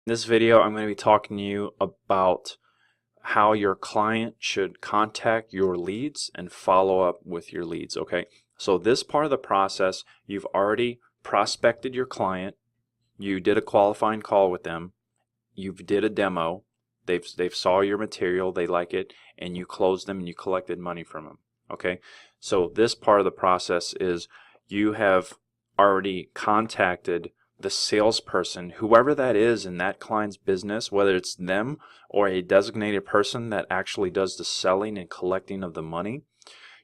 In this video, I'm going to be talking to you about how your client should contact your leads and follow up with your leads, okay? So this part of the process, you've already prospected your client, you did a qualifying call with them, you did a demo, they've saw your material, they like it, and you closed them and you collected money from them, okay? So this part of the process is you have already contacted the salesperson, whoever that is in that client's business, whether it's them or a designated person that actually does the selling and collecting of the money.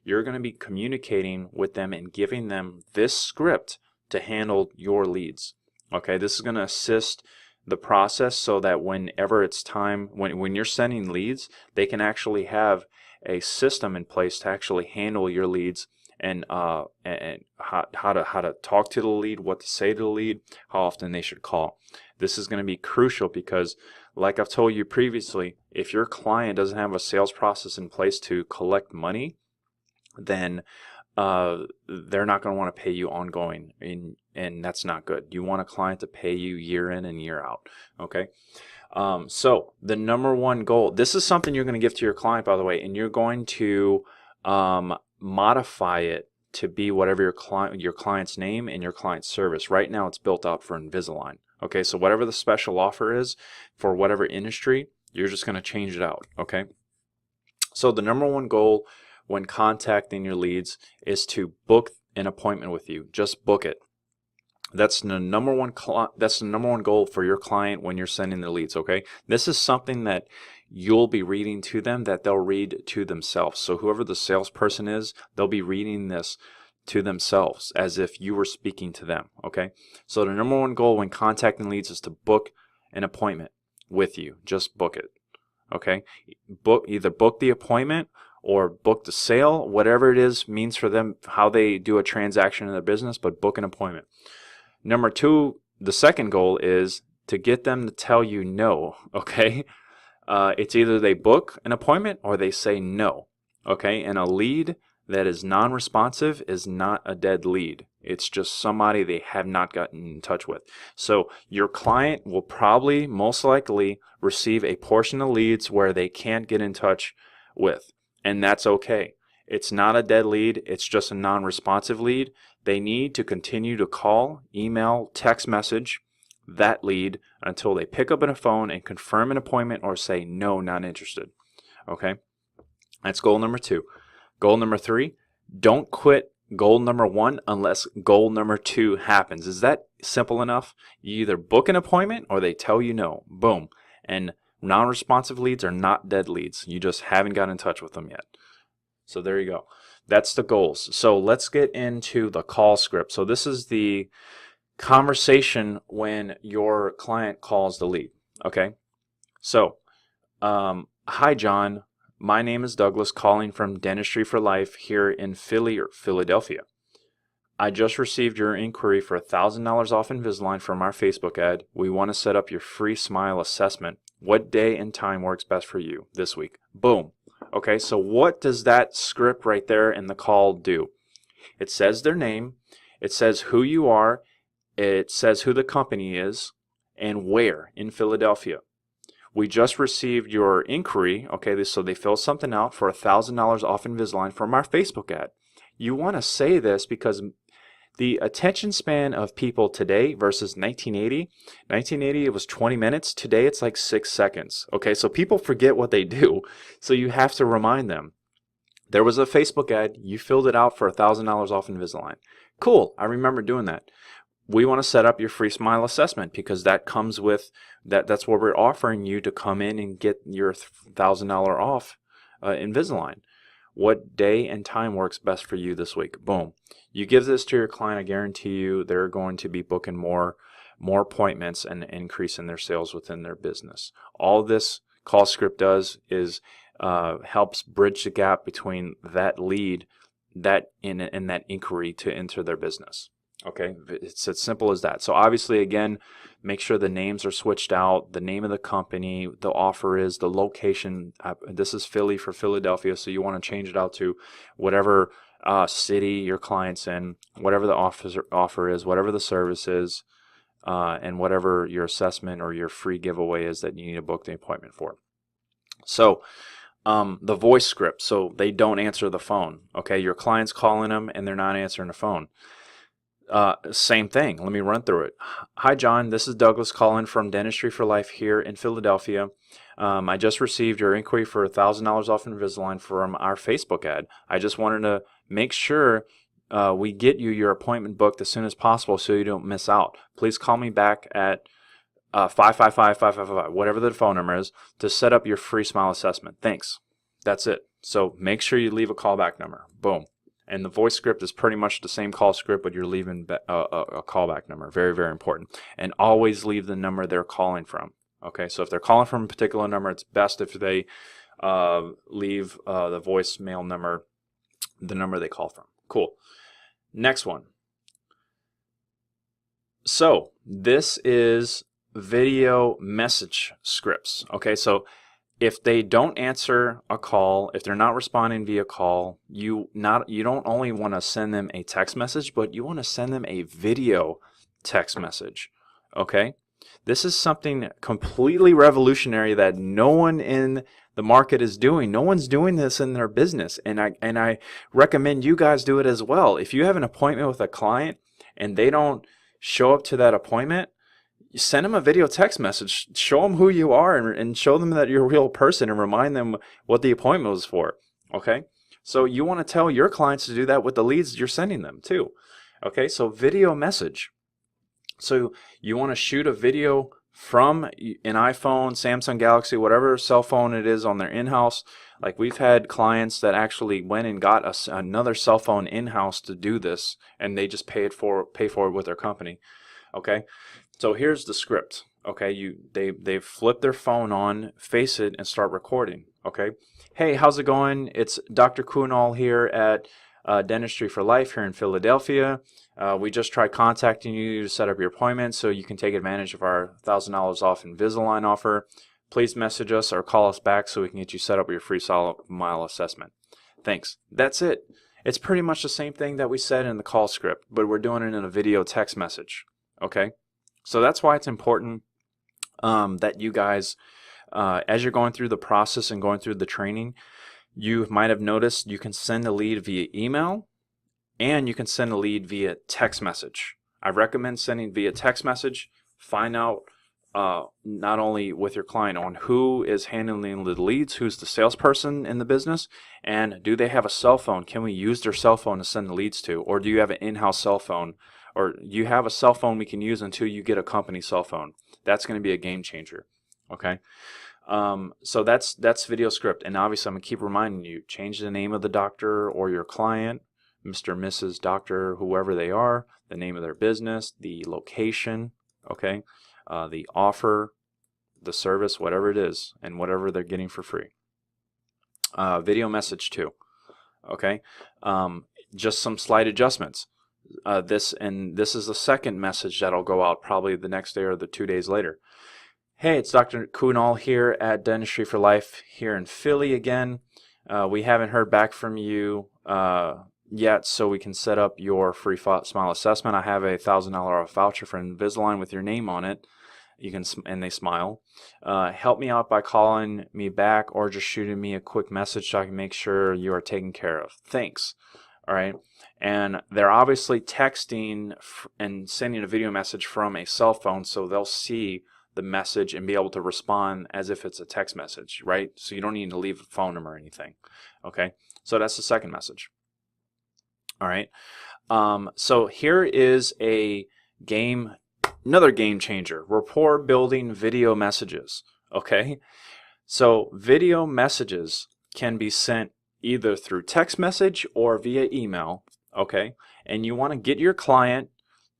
You're going to be communicating with them and giving them this script to handle your leads. Okay, this is going to assist the process so that whenever it's time, when you're sending leads, they can actually have a system in place to actually handle your leads and how to talk to the lead, what to say to the lead, how often they should call. This is going to be crucial because, like I've told you previously, if your client doesn't have a sales process in place to collect money, then they're not going to want to pay you ongoing, and that's not good. You want a client to pay you year in and year out. Okay. So the number one goal, this is something you're going to give to your client, by the way, and you're going to modify it to be whatever your client's name and your client's service. Right now it's built out for Invisalign. Okay, so whatever the special offer is for whatever industry, you're just going to change it out. Okay, so the number one goal when contacting your leads is to book an appointment with you. Just book it. That's the number one goal for your client when you're sending the leads, okay? This is something that you'll be reading to them that they'll read to themselves. So whoever the salesperson is, they'll be reading this to themselves as if you were speaking to them, okay? So the number one goal when contacting leads is to book an appointment with you. Just book it, okay? Either book the appointment or book the sale, whatever it is means for them, how they do a transaction in their business, but book an appointment. Number two, the second goal is to get them to tell you no, okay? It's either they book an appointment or they say no, okay? And a lead that is non-responsive is not a dead lead. It's just somebody they have not gotten in touch with. So your client will probably, most likely, receive a portion of leads where they can't get in touch with, and that's okay. It's not a dead lead, it's just a non-responsive lead. They need to continue to call, email, text message that lead until they pick up a phone and confirm an appointment or say no, not interested. Okay, that's goal number two. Goal number three, don't quit goal number one unless goal number two happens. Is that simple enough? You either book an appointment or they tell you no. Boom. And non-responsive leads are not dead leads. You just haven't got in touch with them yet. So there you go. That's the goals. So let's get into the call script. So this is the conversation when your client calls the lead. Okay. So, hi John. My name is Douglas, calling from Dentistry for Life here in Philly or Philadelphia. I just received your inquiry for $1,000 off Invisalign from our Facebook ad. We want to set up your free smile assessment. What day and time works best for you this week? Boom. Okay, so what does that script right there in the call do? It says their name, it says who you are, it says who the company is, and where in Philadelphia. We just received your inquiry, okay, so they filled something out for $1,000 off Invisalign from our Facebook ad. You want to say this because the attention span of people today versus 1980 it was 20 minutes. Today it's like 6 seconds. Okay, so people forget what they do. So you have to remind them. There was a Facebook ad. You filled it out for $1,000 off Invisalign. Cool, I remember doing that. We want to set up your free smile assessment because that comes with that's what we're offering you to come in and get your $1,000 off Invisalign. What day and time works best for you this week? Boom. You give this to your client, I guarantee you they're going to be booking more appointments and increasing their sales within their business. All this call script does is helps bridge the gap between that lead and that inquiry to enter their business. Okay, it's as simple as that. So obviously, again, make sure the names are switched out, the name of the company, the offer is, the location. This is Philly for Philadelphia, so you want to change it out to whatever city your client's in, whatever the offer is, whatever the service is. and whatever your assessment or your free giveaway is that you need to book the appointment for. So the voice script, so they don't answer the phone. Okay, your client's calling them and they're not answering the phone. Same thing. Let me run through it. Hi, John. This is Douglas calling from Dentistry for Life here in Philadelphia. I just received your inquiry for $1,000 off Invisalign from our Facebook ad. I just wanted to make sure we get you your appointment booked as soon as possible so you don't miss out. Please call me back at 555-5555, whatever the phone number is, to set up your free smile assessment. Thanks. That's it. So make sure you leave a callback number. Boom. And the voice script is pretty much the same call script, but you're leaving a callback number. Very, very important. And always leave the number they're calling from. Okay, so if they're calling from a particular number, it's best if they leave the voicemail number, the number they call from. Cool. Next one. So this is video message scripts. Okay, so if they don't answer a call, if they're not responding via call, you don't only want to send them a text message, but you want to send them a video text message. Okay, this is something completely revolutionary that no one in the market is doing. No one's doing this in their business, and I recommend you guys do it as well. If you have an appointment with a client and they don't show up to that appointment, you send them a video text message, show them who you are, and show them that you're a real person, and remind them what the appointment was for. Okay, so you want to tell your clients to do that with the leads you're sending them too. Okay, so video message. So you want to shoot a video from an iPhone, Samsung Galaxy, whatever cell phone it is on their in-house. Like, we've had clients that actually went and got another cell phone in-house to do this, and they just pay for it with their company. Okay, so here's the script. Okay, they flip their phone on, face it, and start recording. Okay, hey, how's it going? It's Dr. Kunal here at Dentistry for Life here in Philadelphia. We just tried contacting you to set up your appointment so you can take advantage of our $1,000 off Invisalign offer. Please message us or call us back so we can get you set up with your free smile assessment. Thanks. That's it. It's pretty much the same thing that we said in the call script, but we're doing it in a video text message. Okay, so that's why it's important that you guys, as you're going through the process and going through the training, you might have noticed you can send a lead via email and you can send a lead via text message. I recommend sending via text message. Find out not only with your client on who is handling the leads, who's the salesperson in the business, and do they have a cell phone? Can we use their cell phone to send the leads to? Or do you have an in-house cell phone? Or you have a cell phone we can use until you get a company cell phone. That's going to be a game changer. Okay, so that's video script. And obviously I'm going to keep reminding you, change the name of the doctor or your client, Mr., Mrs., Doctor, whoever they are, the name of their business, the location, okay, the offer, the service, whatever it is, and whatever they're getting for free. Video message too. Okay, just some slight adjustments. This is the second message that'll go out probably the next day or the 2 days later. Hey, it's Dr. Kunal here at Dentistry for Life here in Philly again. We haven't heard back from you yet, so we can set up your free smile assessment. I have a $1,000 off voucher for Invisalign with your name on it. You can, and they smile. Help me out by calling me back or just shooting me a quick message so I can make sure you are taken care of. Thanks. All right. And they're obviously texting and sending a video message from a cell phone, so they'll see the message and be able to respond as if it's a text message, right? So you don't need to leave a phone number or anything. Okay. So that's the second message. All right. So here is another game changer: rapport building video messages. Okay, so video messages can be sent either through text message or via email. Okay, and you want to get your client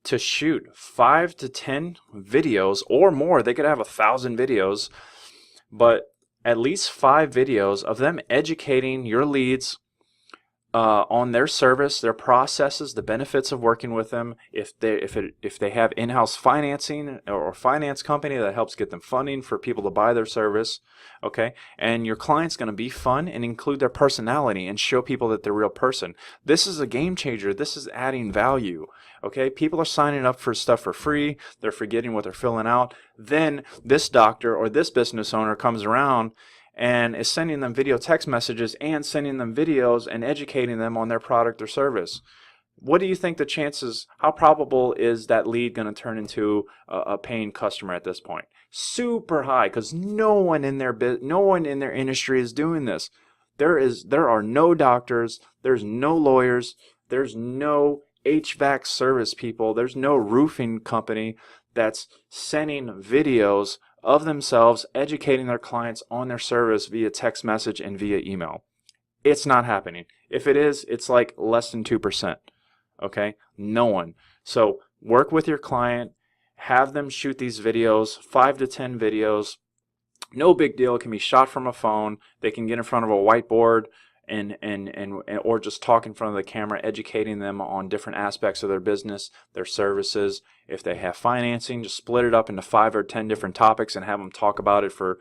to shoot 5 to 10 videos or more. They could have 1,000 videos, but at least 5 videos of them educating your leads on their service, their processes, the benefits of working with them. If they have in-house financing or finance company that helps get them funding for people to buy their service, okay. And your client's going to be fun and include their personality and show people that they're a real person. This is a game changer. This is adding value. Okay, people are signing up for stuff for free. They're forgetting what they're filling out. Then this doctor or this business owner comes around and is sending them video text messages and sending them videos and educating them on their product or service. What do you think the chances, how probable is that lead going to turn into a paying customer at this point? Super high, because no one in their industry is doing this. There are no doctors, there's no lawyers, there's no HVAC service people, there's no roofing company that's sending videos of themselves educating their clients on their service via text message and via email. It's not happening. If it is, it's like less than 2%. Okay? No one. So work with your client, have them shoot these videos, 5 to 10 videos. No big deal. It can be shot from a phone. They can get in front of a whiteboard and or just talk in front of the camera, educating them on different aspects of their business, their services. If they have financing, just split it up into 5 or 10 different topics and have them talk about it for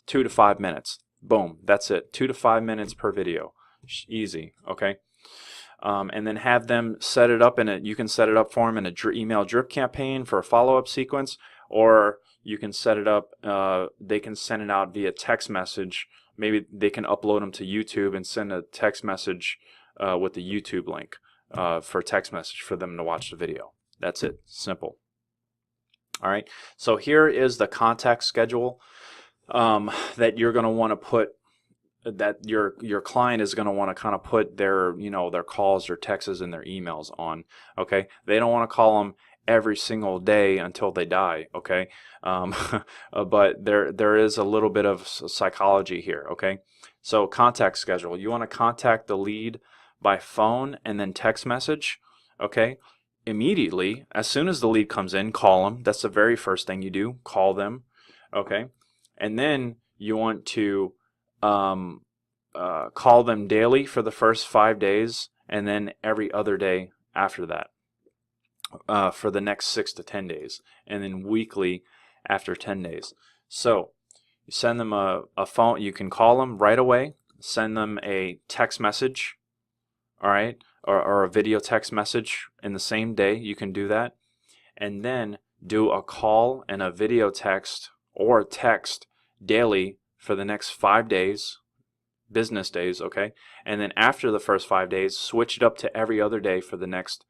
2 to 5 minutes. Boom, that's it. 2 to 5 minutes per video. Easy, okay? And then have them set it up you can set it up for them in an email drip campaign for a follow-up sequence, or you can set it up, they can send it out via text message. Maybe they can upload them to YouTube and send a text message with the YouTube link for text message for them to watch the video. That's it. Simple. All right. So here is the contact schedule that you're going to want to put, that your client is going to want to kind of put their their calls, their texts, and their emails on. Okay. They don't want to call them every single day until they die, okay? But there is a little bit of psychology here, okay? So contact schedule. You want to contact the lead by phone and then text message, okay? Immediately, as soon as the lead comes in, call them. That's the very first thing you do, call them, okay? And then you want to call them daily for the first 5 days, and then every other day after that. For the next 6 to 10 days, and then weekly after 10 days. So you send them a phone, you can call them right away, send them a text message, all right, or a video text message in the same day. You can do that, and then do a call and a video text or text daily for the next 5 days, business days, okay? And then after the first 5 days, switch it up to every other day for the next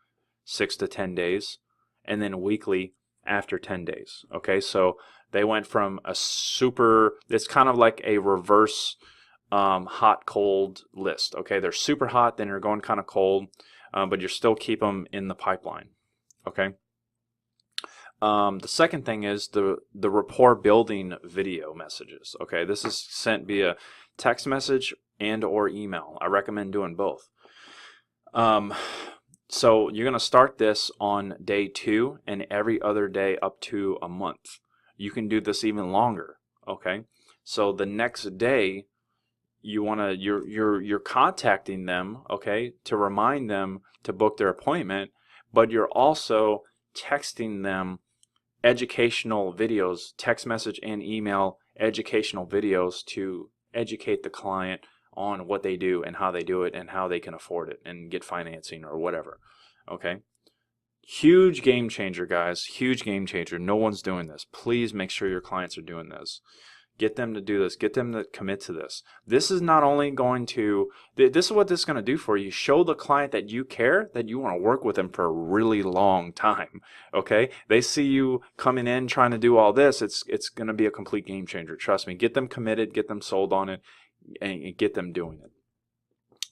6 to 10 days, and then weekly after 10 days. Okay, so they went from it's kind of like a reverse hot cold list. Okay, they're super hot, then you're going kind of cold, but you still keep them in the pipeline. Okay. The second thing is the rapport building video messages. Okay, this is sent via text message and or email. I recommend doing both. So you're going to start this on day 2 and every other day up to a month. You can do this even longer, okay? So the next day you're contacting them, okay, to remind them to book their appointment, but you're also texting them educational videos, text message and email educational videos to educate the client on what they do and how they do it and how they can afford it and get financing or whatever. Okay, huge game changer, guys. Huge game changer. No one's doing this. Please make sure your clients are doing this. Get them to do this. Get them to commit to this. This is not only going to, this is what this is going to do for you. Show the client that you care, that you want to work with them for a really long time. Okay, they see you coming in trying to do all this. It's going to be a complete game changer. Trust me. Get them committed. Get them sold on it. And get them doing it.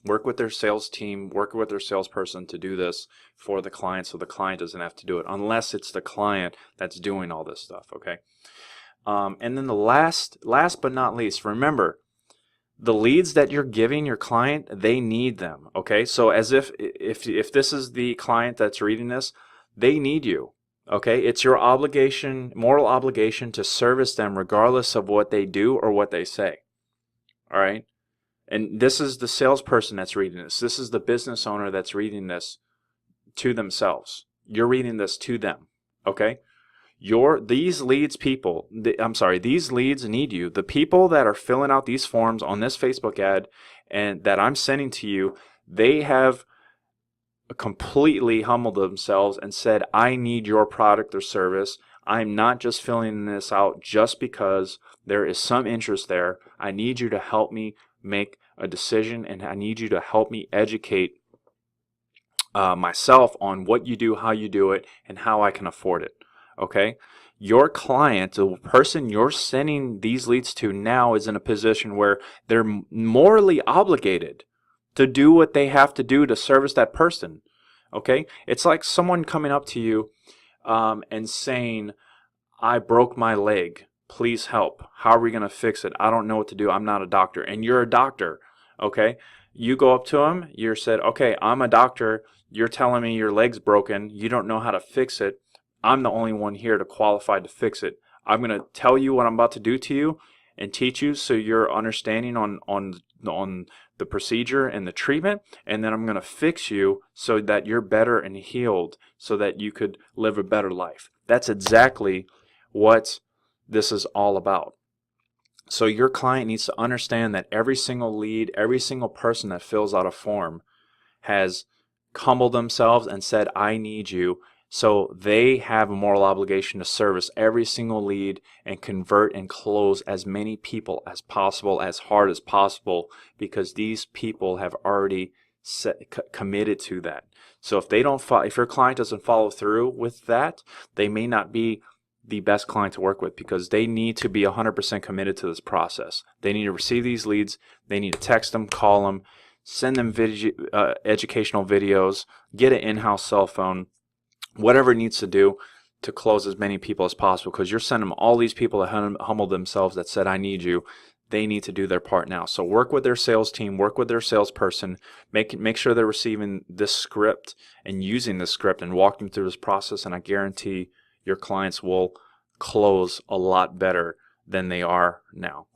Work with their sales team, work with their salesperson to do this for the client so the client doesn't have to do it, unless it's the client that's doing all this stuff, okay? And then the last but not least, remember, the leads that you're giving your client, they need them, okay? So as if this is the client that's reading this, they need you, okay? It's your obligation, moral obligation, to service them regardless of what they do or what they say. All right, And this is the salesperson that's reading this. This is the business owner that's reading this to themselves. You're reading this to them, okay? These leads need you. The people that are filling out these forms on this Facebook ad and that I'm sending to you, they have completely humbled themselves and said, I need your product or service. I'm not just filling this out just because there is some interest there. I need you to help me make a decision, and I need you to help me educate myself on what you do, how you do it, and how I can afford it. Okay? Your client, the person you're sending these leads to now, is in a position where they're morally obligated to do what they have to do to service that person. Okay? It's like someone coming up to you and saying, I broke my leg. Please help. How are we going to fix it? I don't know what to do. I'm not a doctor. And you're a doctor. Okay? You go up to them. You said, okay, I'm a doctor. You're telling me your leg's broken. You don't know how to fix it. I'm the only one here to qualify to fix it. I'm going to tell you what I'm about to do to you and teach you so you're understanding on the procedure and the treatment, and then I'm going to fix you so that you're better and healed so that you could live a better life. That's exactly what this is all about. So your client needs to understand that every single lead, every single person that fills out a form has humbled themselves and said, I need you. So they have a moral obligation to service every single lead and convert and close as many people as possible, as hard as possible, because these people have already committed to that. So if if your client doesn't follow through with that, they may not be the best client to work with, because they need to be 100% committed to this process. They need to receive these leads. They need to text them, call them, send them educational videos, get an in-house cell phone, whatever it needs to do to close as many people as possible, because you're sending them all these people that humbled themselves that said, I need you. They need to do their part now. So work with their sales team, work with their salesperson, make sure they're receiving this script and using this script, and walk them through this process, and I guarantee your clients will close a lot better than they are now.